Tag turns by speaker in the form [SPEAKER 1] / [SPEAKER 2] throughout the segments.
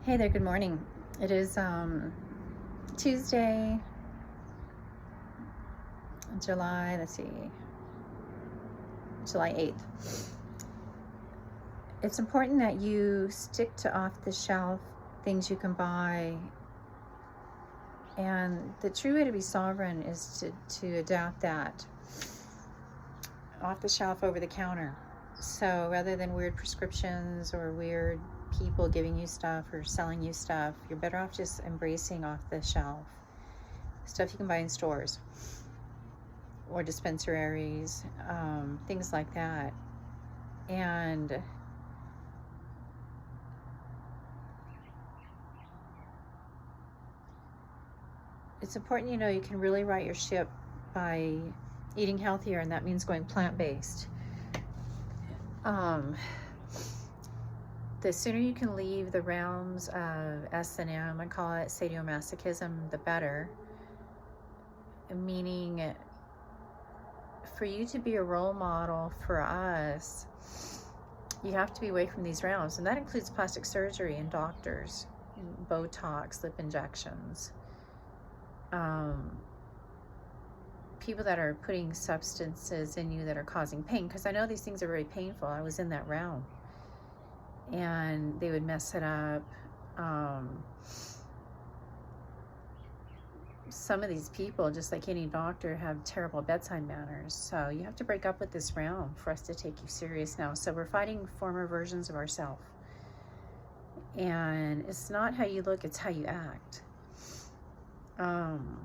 [SPEAKER 1] Hey there, good morning. It is Tuesday, July 8th. It's important that you stick to off-the-shelf things you can buy, and the true way to be sovereign is to adapt that off-the-shelf, over-the-counter. So rather than weird prescriptions or weird people giving you stuff or selling you stuff, you're better off just embracing off-the-shelf stuff you can buy in stores or dispensaries, things like that. And it's important, you can really right your ship by eating healthier, and that means going plant-based. The sooner you can leave the realms of S&M, I call it sadomasochism, the better. Meaning, for you to be a role model for us, you have to be away from these realms, and that includes plastic surgery and doctors, Botox, lip injections, people that are putting substances in you that are causing pain, because I know these things are very painful. I was in that realm, and they would mess it up. Some of these people, just like any doctor, have terrible bedside manners. So you have to break up with this realm for us to take you serious now. So we're fighting former versions of ourselves. And it's not how you look, it's how you act. And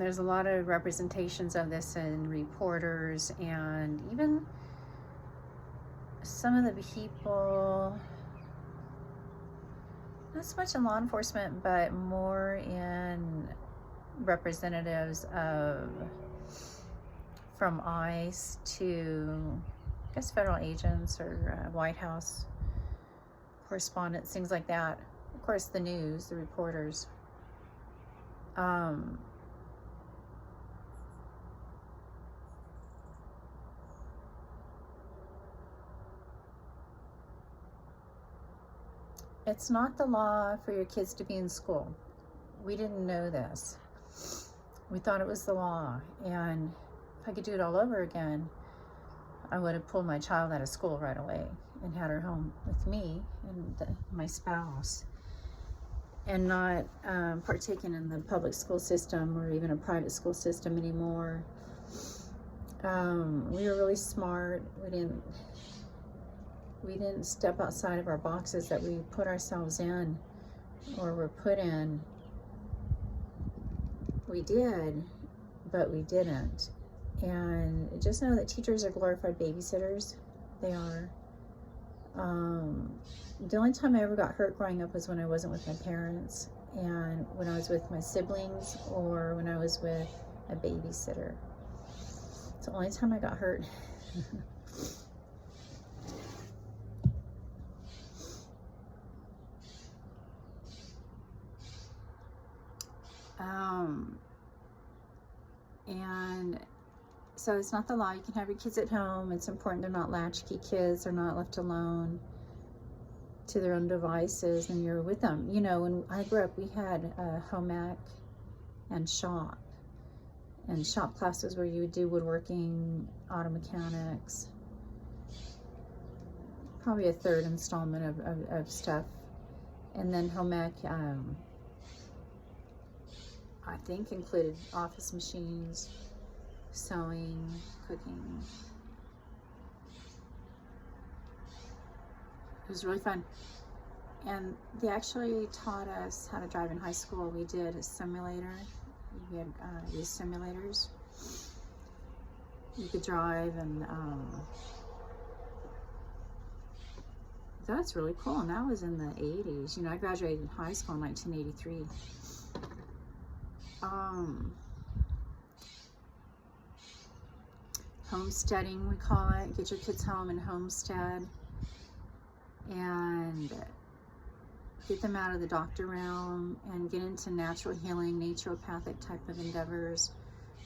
[SPEAKER 1] there's a lot of representations of this in reporters, and even some of the people, not so much in law enforcement, but more in representatives from ICE to, I guess, federal agents or White House correspondents, things like that. Of course, the news, the reporters. It's not the law for your kids to be in school. We didn't know this. We thought it was the law. And if I could do it all over again, I would have pulled my child out of school right away and had her home with me and my spouse, and not partaking in the public school system or even a private school system anymore. We were really smart. We didn't step outside of our boxes that we put ourselves in or were put in. We did, but we didn't. And just know that teachers are glorified babysitters. They are. The only time I ever got hurt growing up was when I wasn't with my parents, and when I was with my siblings, or when I was with a babysitter. It's the only time I got hurt. And so it's not the law. You can have your kids at home. It's important they're not latchkey kids. They're not left alone to their own devices, and you're with them. When I grew up, we had home ec and shop. And shop classes where you would do woodworking, auto mechanics, probably a third installment of stuff. And then home ec, I think, included office machines, sewing, cooking. It was really fun. And they actually taught us how to drive in high school. We did a simulator. We had these simulators. You could drive, and that's really cool. And that was in the 80s. I graduated high school in 1983. Homesteading, we call it. Get your kids home and homestead, and get them out of the doctor realm and get into natural healing, naturopathic type of endeavors,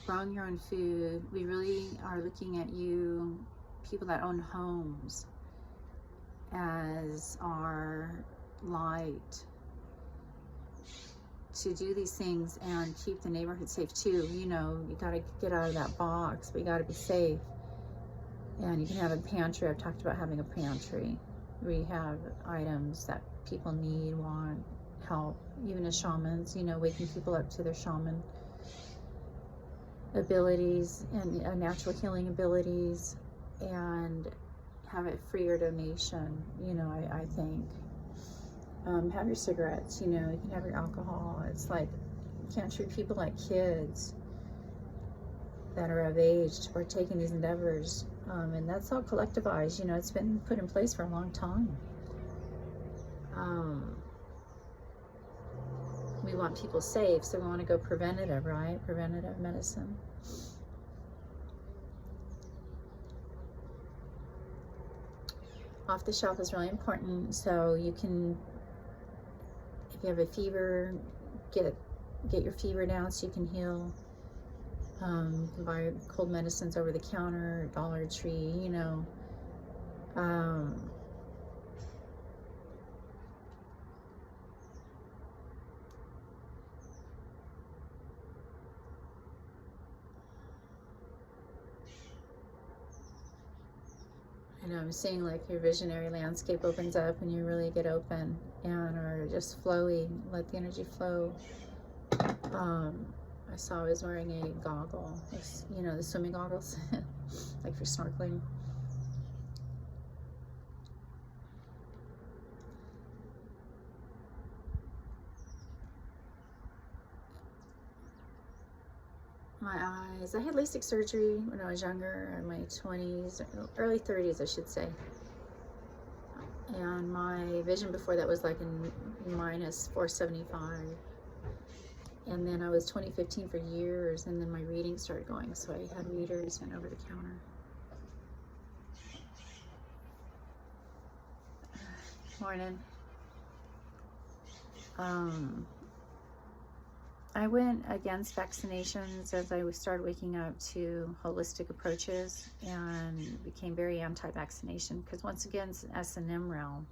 [SPEAKER 1] growing your own food. We really are looking at you, people that own homes, as our light to do these things and keep the neighborhood safe too. You know, you got to get out of that box, but you got to be safe. And you can have a pantry. I've talked about having a pantry where you have items that people need, want, help, even as shamans, you know, waking people up to their shaman abilities and natural healing abilities, and have it freer donation, you know, I think. Have your cigarettes, you know, you can have your alcohol. It's like, you can't treat people like kids that are of age to partake in these endeavors. And that's all collectivized, you know, it's been put in place for a long time. We want people safe, so we want to go preventative, right? Preventative medicine. Off the shelf is really important, so you can, if you have a fever, get your fever down so you can heal. You can buy cold medicines over the counter, Dollar Tree, you know. And I'm seeing like your visionary landscape opens up and you really get open and are just flowing, let the energy flow. I saw I was wearing a goggle, you know, the swimming goggles, like for snorkeling. My eyes, I had LASIK surgery when I was younger, in my 20s, early 30s, I should say. And my vision before that was like in minus 475. And then I was 2015 for years, and then my reading started going, so I had readers and over the counter. Morning. I went against vaccinations as I started waking up to holistic approaches, and became very anti-vaccination, because once again, it's an S&M realm.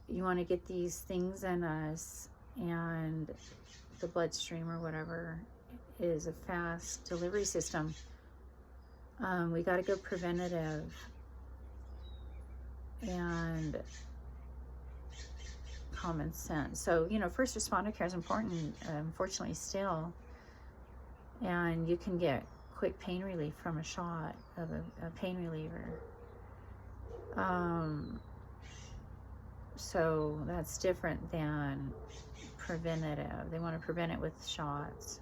[SPEAKER 1] You want to get these things in us, and the bloodstream or whatever is a fast delivery system. We got to go preventative, and common sense. So, you know, first responder care is important, unfortunately, still. And you can get quick pain relief from a shot of a pain reliever. So that's different than preventative. They want to prevent it with shots.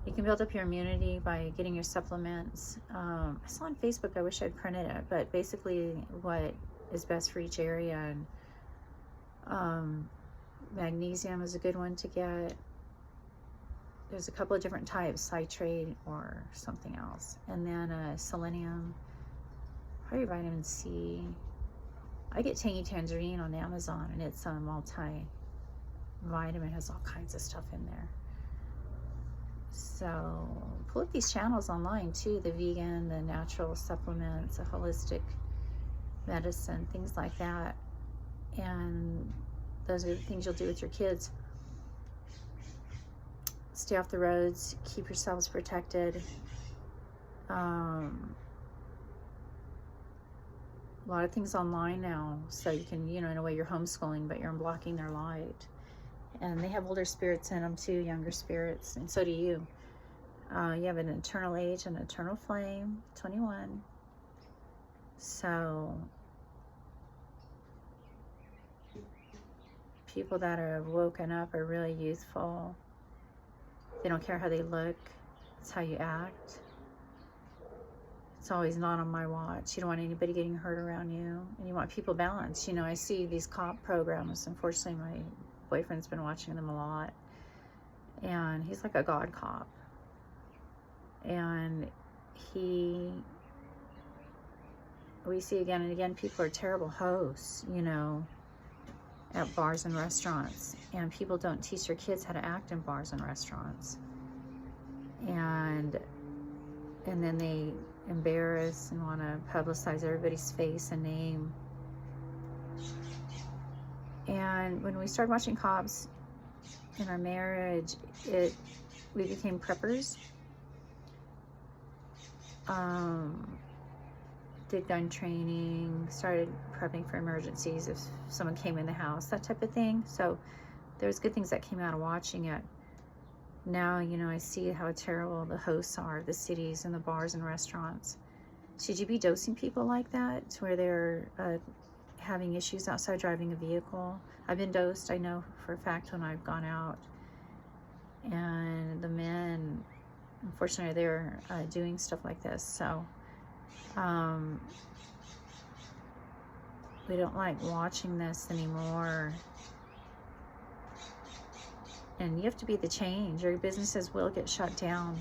[SPEAKER 1] You can build up your immunity by getting your supplements. I saw on Facebook, I wish I'd printed it, but basically what is best for each area. And magnesium is a good one to get. There's a couple of different types, citrate or something else. And then selenium, probably vitamin C. I get Tangy Tangerine on Amazon, and it's a multi-vitamin, has all kinds of stuff in there. So pull up these channels online too, the vegan, the natural supplements, the holistic medicine, things like that. And those are the things you'll do with your kids. Stay off the roads, keep yourselves protected. A lot of things online now, so you can, you know, in a way you're homeschooling, but you're unblocking their light. And they have older spirits in them too, younger spirits, and so do you. You have an eternal age and eternal flame, 21. So people that are woken up are really youthful. They don't care how they look, it's how you act. It's always not on my watch. You don't want anybody getting hurt around you, and you want people balanced. You know, I see these cop programs. Unfortunately, my boyfriend's been watching them a lot, and he's like a god cop. And we see again and again, people are terrible hosts, you know, at bars and restaurants, and people don't teach their kids how to act in bars and restaurants. And then they embarrass and want to publicize everybody's face and name. And when we started watching Cops in our marriage, we became preppers. Did gun training, started prepping for emergencies if someone came in the house, that type of thing. So there's good things that came out of watching it. Now, you know, I see how terrible the hosts are, the cities and the bars and restaurants. Should you be dosing people like that to where they're having issues outside driving a vehicle? I've been dosed, I know for a fact, when I've gone out. And the men, unfortunately, they're doing stuff like this. So we don't like watching this anymore. And you have to be the change. Your businesses will get shut down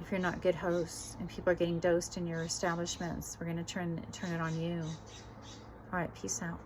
[SPEAKER 1] if you're not good hosts and people are getting dosed in your establishments. We're going to turn it on you. All right, peace out.